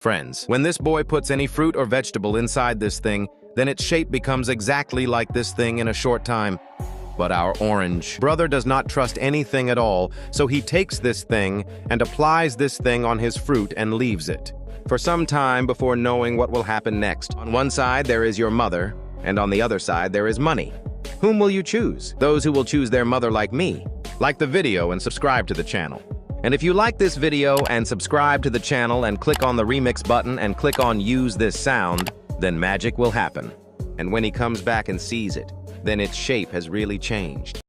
Friends, when this boy puts any fruit or vegetable inside this thing, then its shape becomes exactly like this thing in a short time. But our orange brother does not trust anything at all, so he takes this thing and applies this thing on his fruit and leaves it for some time before knowing what will happen next. On one side there is your mother, and on the other side there is money. Whom will you choose? Those who will choose their mother like me. Like the video and subscribe to the channel. And if you like this video and subscribe to the channel and click on the remix button and click on use this sound, then magic will happen. And when he comes back and sees it, then its shape has really changed.